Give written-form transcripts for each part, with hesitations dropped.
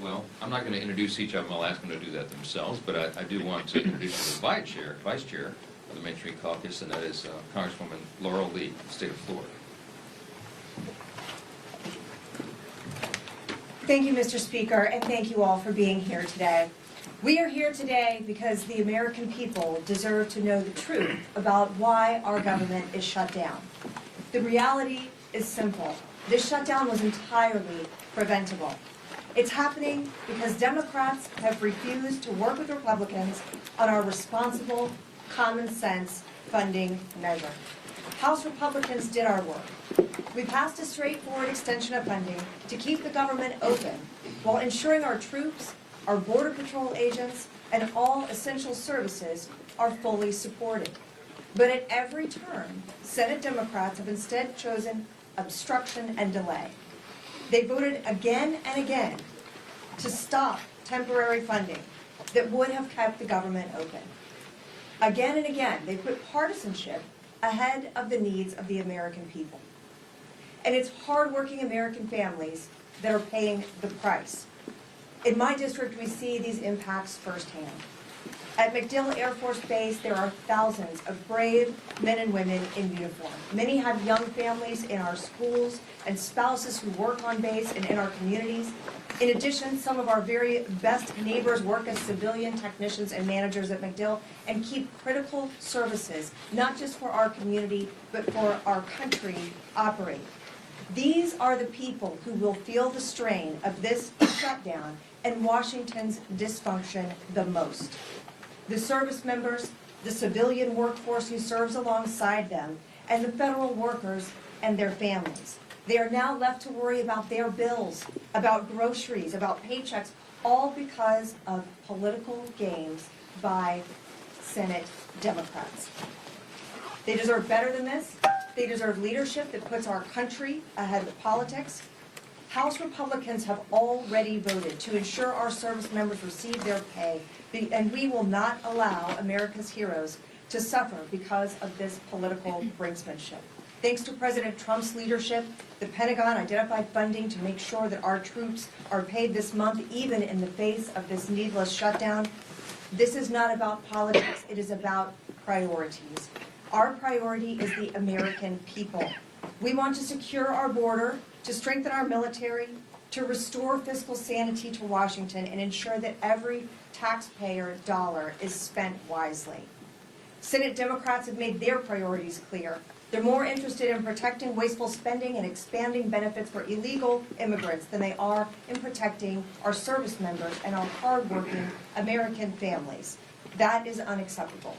Well, I'm not going to introduce each of them. I'll ask them to do that themselves, but I do want to introduce the vice chair of the Main Street Caucus, and that is Congresswoman Laurel Lee, of the state of Florida. Thank you, Mr. Speaker, and thank you all for being here today. We are here today because the American people deserve to know the truth about why our government is shut down. The reality is simple. This shutdown was entirely preventable. It's happening because Democrats have refused to work with Republicans on our responsible, common sense funding measure. House Republicans did our work. We passed a straightforward extension of funding to keep the government open while ensuring our troops, our Border Patrol agents, and all essential services are fully supported. But at every turn, Senate Democrats have instead chosen obstruction and delay. They voted again and again to stop temporary funding that would have kept the government open. Again and again, they put partisanship ahead of the needs of the American people. And it's hardworking American families that are paying the price. In my district, we see these impacts firsthand. At MacDill Air Force Base, there are thousands of brave men and women in uniform. Many have young families in our schools and spouses who work on base and in our communities. In addition, some of our very best neighbors work as civilian technicians and managers at MacDill and keep critical services, not just for our community, but for our country, operate. These are the people who will feel the strain of this shutdown and Washington's dysfunction the most. The service members, the civilian workforce who serves alongside them, and the federal workers and their families. They are now left to worry about their bills, about groceries, about paychecks, all because of political games by Senate Democrats. They deserve better than this. They deserve leadership that puts our country ahead of politics. House Republicans have already voted to ensure our service members receive their pay, and we will not allow America's heroes to suffer because of this political brinksmanship. Thanks to President Trump's leadership, the Pentagon identified funding to make sure that our troops are paid this month, even in the face of this needless shutdown. This is not about politics, it is about priorities. Our priority is the American people. We want to secure our border, to strengthen our military, to restore fiscal sanity to Washington, and ensure that every taxpayer dollar is spent wisely. Senate Democrats have made their priorities clear. They're more interested in protecting wasteful spending and expanding benefits for illegal immigrants than they are in protecting our service members and our hardworking American families. That is unacceptable.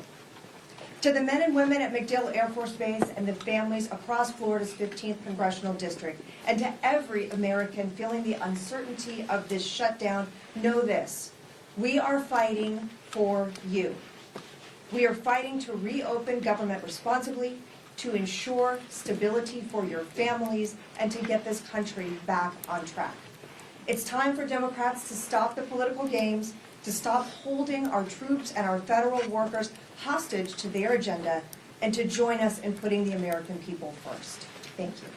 To the men and women at MacDill Air Force Base and the families across Florida's 15th Congressional District, and to every American feeling the uncertainty of this shutdown, know this: we are fighting for you. We are fighting to reopen government responsibly, to ensure stability for your families, and to get this country back on track. It's time for Democrats to stop the political games, to stop holding our troops and our federal workers hostage to their agenda, and to join us in putting the American people first. Thank you.